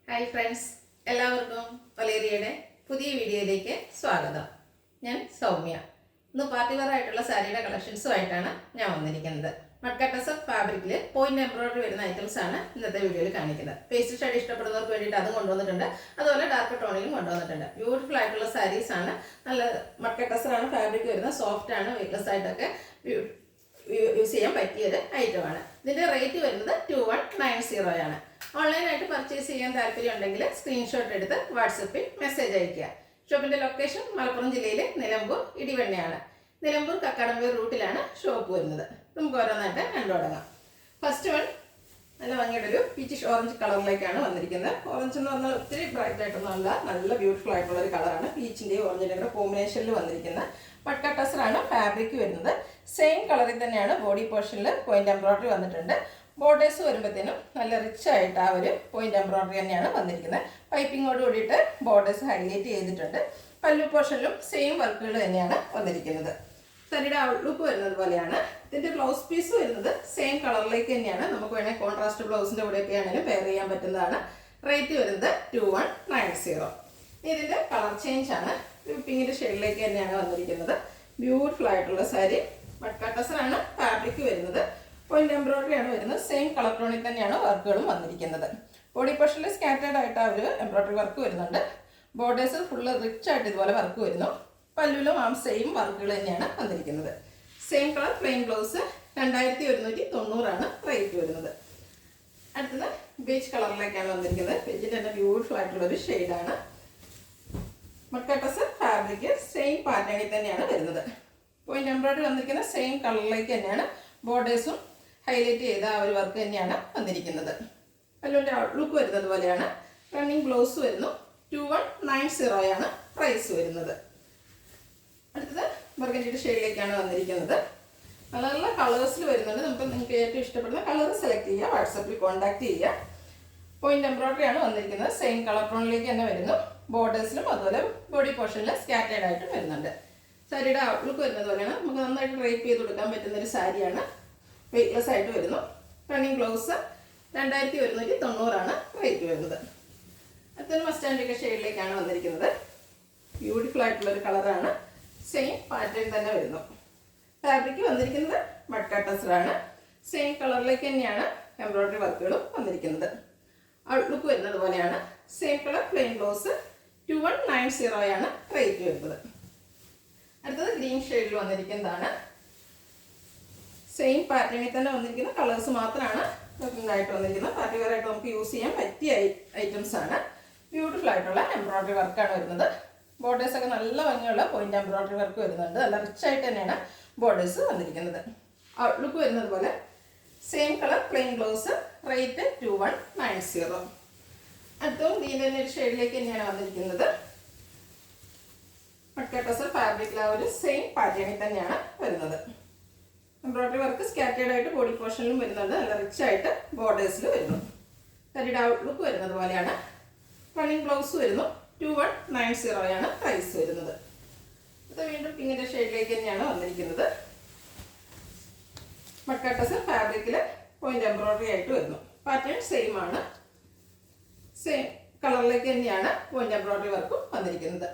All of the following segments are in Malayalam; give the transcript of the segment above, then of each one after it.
ഹായ് ഫ്രണ്ട്സ്, എല്ലാവർക്കും വലേറിയയുടെ പുതിയ വീഡിയോയിലേക്ക് സ്വാഗതം. ഞാൻ സൗമ്യ. ഇന്ന് പാർട്ടി വെയർ ആയിട്ടുള്ള സാരിയുടെ കളക്ഷൻസുമായിട്ടാണ് ഞാൻ വന്നിരിക്കുന്നത്. മഡ്കട്ടസ് ഫാബ്രിക്കിൽ പോയിന്റ് എംബ്രോയിഡറി വരുന്ന ഐറ്റംസ് ആണ് ഇന്നത്തെ വീഡിയോയിൽ കാണിക്കുന്നത്. പേസ്റ്റൽ ഷെയ്ഡ് ഇഷ്ടപ്പെടുന്നവർക്ക് വേണ്ടിയിട്ട് അതും കൊണ്ടുവന്നിട്ടുണ്ട്. അതുപോലെ ഡാർക്ക് ടോണിലും കൊണ്ടുവന്നിട്ടുണ്ട്. ബ്യൂട്ടിഫുൾ ആയിട്ടുള്ള സാരീസ് ആണ്. നല്ല മഡ്കട്ടസാണ് ഫാബ്രിക് വരുന്നത്. സോഫ്റ്റ് ആണ്, വെയ്റ്റ്ലെസ് ആയിട്ടൊക്കെ യൂസ് ചെയ്യാൻ പറ്റിയൊരു ഐറ്റമാണ്. ഇതിൻ്റെ റേറ്റ് വരുന്നത് 2190 ആണ്. ഓൺലൈനായിട്ട് പർച്ചേസ് ചെയ്യാൻ താല്പര്യം ഉണ്ടെങ്കിൽ സ്ക്രീൻഷോട്ട് എടുത്ത് വാട്സപ്പിൽ മെസ്സേജ് അയയ്ക്കുക. ഷോപ്പിൻ്റെ ലൊക്കേഷൻ മലപ്പുറം ജില്ലയിലെ നിലമ്പൂർ ഇടിവണ്ണയാണ്. നിലമ്പൂർ കക്കാടംപേർ റൂട്ടിലാണ് ഷോപ്പ് വരുന്നത്. നമുക്ക് ഓരോന്നായിട്ട് കണ്ടു തുടങ്ങാം. ഫസ്റ്റ് വൺ നല്ല ഭംഗിയുടെ ഒരു പീച്ചിഷ് ഓറഞ്ച് കളറിലേക്കാണ് വന്നിരിക്കുന്നത്. ഓറഞ്ച് എന്ന് പറഞ്ഞാൽ ഒത്തിരി ബ്രൈറ്റ് ആയിട്ടൊന്നുമല്ല, നല്ല ബ്യൂട്ടിഫുൾ ആയിട്ടുള്ള ഒരു കളറാണ്. പീച്ചിൻ്റെയും ഓറഞ്ചിൻ്റെയും കൂടെ കോമ്പിനേഷനിൽ വന്നിരിക്കുന്ന മഡ്കട്ടസറാണ് ഫാബ്രിക് വരുന്നത്. സെയിം കളറിൽ തന്നെയാണ് ബോഡി പോർഷനിൽ പോയിന്റ് എംബ്രോയിഡറി വന്നിട്ടുണ്ട്. ബോർഡേഴ്സ് വരുമ്പോഴത്തേനും നല്ല റിച്ച് ആയിട്ട് ആ ഒരു പോയിന്റ് എംബ്രോയിഡറി തന്നെയാണ് വന്നിരിക്കുന്നത്. പൈപ്പിങ്ങോട് കൂടിയിട്ട് ബോർഡേഴ്സ് ഹൈലൈറ്റ് ചെയ്തിട്ടുണ്ട്. പല്ലു പോർഷനിലും സെയിം വർക്കുകൾ തന്നെയാണ് വന്നിരിക്കുന്നത്. സാരിയുടെ ഔട്ട്ലുക്ക് വരുന്നത് പോലെയാണ്. ഇതിൻ്റെ ബ്ലൗസ് പീസ് വരുന്നത് സെയിം കളറിലേക്ക് തന്നെയാണ്. നമുക്ക് വേണമെങ്കിൽ കോൺട്രാസ്റ്റ് ബ്ലൗസിൻ്റെ കൂടെയൊക്കെ ആണെങ്കിലും പെയർ ചെയ്യാൻ പറ്റുന്നതാണ്. റേറ്റ് വരുന്നത് 2190. ഇതിൻ്റെ കളർ ചേഞ്ച് ആണ്. പിങ്കിൻ്റെ ഷെയ്ഡിലേക്ക് തന്നെയാണ് വന്നിരിക്കുന്നത്. ബ്യൂട്ടിഫുൾ ആയിട്ടുള്ള സാരി. മഡ്കട്ടസറാണ് ഫാബ്രിക് വരുന്നത്. പോയിന്റ് എംബ്രോയിഡറി ആണ് വരുന്നത്. സെയിം കളർ ടോണിൽ തന്നെയാണ് വർക്കുകളും വന്നിരിക്കുന്നത്. ബോഡി പോർഷനിൽ സ്കാറ്റേർഡ് ആയിട്ട് ആ ഒരു എംബ്രോയിഡറി വർക്ക് വരുന്നുണ്ട്. ബോർഡേഴ്സ് ഫുള്ള് റിച്ച് ആയിട്ട് ഇതുപോലെ വർക്ക് വരുന്നു. പല്ലുവിലും ആ സെയിം വർക്കുകൾ തന്നെയാണ് വന്നിരിക്കുന്നത്. Same colour plain blouse 2190 rate വരുന്നത്. അടുത്തത് ബേജ് കളറിലേക്കാണ് വന്നിരിക്കുന്നത്. ബേജിൻ്റെ തന്നെ ബ്യൂട്ടിഫുൾ ആയിട്ടുള്ളൊരു ഷെയ്ഡാണ്. മഡ്കട്ടസർ ഫാബ്രിക് സെയിം പാറ്റേണിൽ തന്നെയാണ് വരുന്നത്. പോയിന്റ് എംബ്രോയിഡറി വന്നിരിക്കുന്ന സെയിം കളറിലേക്ക് തന്നെയാണ്. ബോർഡേഴ്സും ഹൈലൈറ്റ് ചെയ്ത ആ ഒരു വർക്ക് തന്നെയാണ് വന്നിരിക്കുന്നത്. പല്ലുവിൻ്റെ ഔട്ട്ലുക്ക് വരുന്നത് പോലെയാണ്. റണ്ണിങ് ബ്ലൗസ് വരുന്നു. 2190 പ്രൈസ് വരുന്നത്. അടുത്തത് ബർഗൻഡിയുടെ ഷെയ്ഡിലേക്കാണ് വന്നിരിക്കുന്നത്. നല്ല നല്ല കളേഴ്സിൽ വരുന്നുണ്ട്. നിങ്ങൾക്ക് ഏറ്റവും ഇഷ്ടപ്പെടുന്ന കളർ സെലക്ട് ചെയ്യുക. വാട്സപ്പിൽ കോൺടാക്ട് ചെയ്യുക. പോയിന്റ് എംബ്രോയിഡറി ആണ് വന്നിരിക്കുന്നത്. സെയിം കളർ ടോണിലേക്ക് തന്നെ വരുന്നു. ബോർഡേഴ്സിലും അതുപോലെ ബോഡി പോർഷനിൽ സ്കാറ്റേർഡ് ആയിട്ടും വരുന്നുണ്ട്. സാരിയുടെ ഔട്ട്ലുക്ക് വരുന്നത് പോലെയാണ്. നമുക്ക് നന്നായിട്ട് ഡ്രൈപ്പ് ചെയ്ത് കൊടുക്കാൻ പറ്റുന്നൊരു സാരിയാണ്. വെയ്റ്റ്ലെസ് ആയിട്ട് വരുന്നു. റണ്ണിങ് ബ്ലൗസ് 2190 റേറ്റ് വരുന്നത്. അടുത്തൊരു മസ്റ്റാൻഡിൻ്റെ ഷെയ്ഡിലേക്കാണ് വന്നിരിക്കുന്നത്. ബ്യൂട്ടിഫുൾ ആയിട്ടുള്ളൊരു കളറാണ്. സെയിം പാറ്റേൺ തന്നെ വരുന്നു. ഫാബ്രിക് വന്നിരിക്കുന്നത് മഡ്കട്ടസറാണ്. സെയിം കളറിലേക്ക് തന്നെയാണ് എംബ്രോയിഡറി വർക്കുകളും വന്നിരിക്കുന്നത്. ഔട്ട്ലുക്ക് വരുന്നത് പോലെയാണ്. Same colour plain blouse 2190 rate വരുന്നത്. അടുത്തത് ഗ്രീൻ ഷെയ്ഡിൽ വന്നിരിക്കുന്നതാണ്. സെയിം പാറ്റേണിൽ തന്നെ വന്നിരിക്കുന്ന കളേഴ്സ് മാത്രമാണ് ആയിട്ട് വന്നിരിക്കുന്നത്. പാർട്ടി വെയർ ആയിട്ട് നമുക്ക് യൂസ് ചെയ്യാൻ പറ്റിയ ഐറ്റംസ് ആണ്. ബ്യൂട്ടിഫുൾ ആയിട്ടുള്ള എംബ്രോയിഡറി വർക്കാണ് വരുന്നത്. ബോർഡേഴ്സ് ഒക്കെ നല്ല ഭംഗിയുള്ള പോയിന്റ് എംബ്രോയിഡറി വർക്ക് വരുന്നുണ്ട്. നല്ല റിച്ച് ആയിട്ട് തന്നെയാണ് ബോർഡേഴ്സ് വന്നിരിക്കുന്നത്. ഔട്ട്ലുക്ക് വരുന്നത് പോലെ same colour plain blouse rate 2190. അടുത്തതും ഇതിൻ്റെ തന്നെ ഒരു ഷെയ്ഡിലേക്ക് തന്നെയാണ് വന്നിരിക്കുന്നത്. മഡ്കട്ടസർ ഫാബ്രിക്കിൽ ആ ഒരു സെയിം പാറ്റേണിൽ തന്നെയാണ് വരുന്നത്. എംബ്രോയിഡറി വർക്ക് സ്കാറ്റേർഡ് ആയിട്ട് ബോഡി പോർഷനിലും വരുന്നുണ്ട്. നല്ല റിച്ച് ആയിട്ട് ബോർഡേഴ്സിൽ വരുന്നു. സാരിയുടെ ഔട്ട്ലുക്ക് വരുന്നത് പോലെയാണ്. റണ്ണിങ് ബ്ലൗസ് വരുന്നു. 2190 പ്രൈസ് വരുന്നത്. ഇത് വീണ്ടും പിങ്കിൻ്റെ ഷെയ്ഡിലേക്ക് തന്നെയാണ് വന്നിരിക്കുന്നത്. മഡ്കട്ടസർ ഫാബ്രിക്കിൽ പോയിന്റ് എംബ്രോയിഡറി ആയിട്ട് വരുന്നു. പാറ്റേൺ സെയിം ആണ്. സെയിം കളറിലേക്ക് തന്നെയാണ് പോയിന്റ് എംബ്രോയിഡറി വർക്കും വന്നിരിക്കുന്നത്.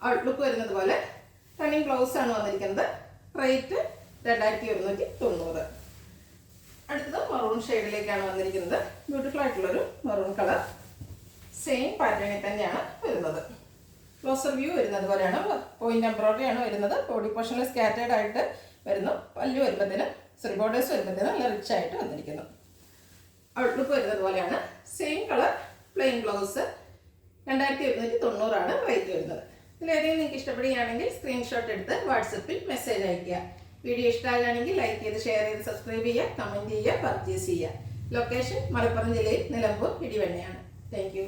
ഔട്ട്ലുക്ക് വരുന്നത് പോലെ റണ്ണിങ് ബ്ലൗസ് ആണ് വന്നിരിക്കുന്നത്. റേറ്റ് 2190. അടുത്തത് മറൂൺ ഷെയ്ഡിലേക്കാണ് വന്നിരിക്കുന്നത്. ബ്യൂട്ടിഫുൾ ആയിട്ടുള്ളൊരു മറൂൺ കളർ. സെയിം പാറ്റേണിൽ തന്നെയാണ് വരുന്നത്. ക്ലോസർ വ്യൂ വരുന്നത് പോലെയാണ്. പോയിന്റ് എംബ്രോയിഡറി ആണ് വരുന്നത്. ബോഡി പോർഷനിൽ സ്കാറ്റേർഡ് ആയിട്ട് വരുന്നു. പല്ലു വരുമ്പോഴത്തേനും ബോർഡേഴ്സ് വരുമ്പോഴത്തേനും നല്ല റിച്ച് ആയിട്ട് വന്നിരിക്കുന്നു. ഔട്ട്ലുക്ക് വരുന്നത് പോലെയാണ്. Same colour plain blouse 2190 rate വരുന്നത്. ഇതിലേതെങ്കിലും നിങ്ങൾക്ക് ഇഷ്ടപ്പെടുകയാണെങ്കിൽ സ്ക്രീൻഷോട്ട് എടുത്ത് വാട്സപ്പിൽ മെസ്സേജ് അയയ്ക്കുക. വീഡിയോ ഇഷ്ടമാകുകയാണെങ്കിൽ ലൈക്ക് ചെയ്ത് ഷെയർ ചെയ്ത് സബ്സ്ക്രൈബ് ചെയ്യുക, കമൻറ്റ് ചെയ്യുക, പർച്ചേസ് ചെയ്യുക. ലൊക്കേഷൻ മലപ്പുറം ജില്ലയിൽ നിലമ്പൂർ ഇടിവണ്ണയാണ്. Thank you.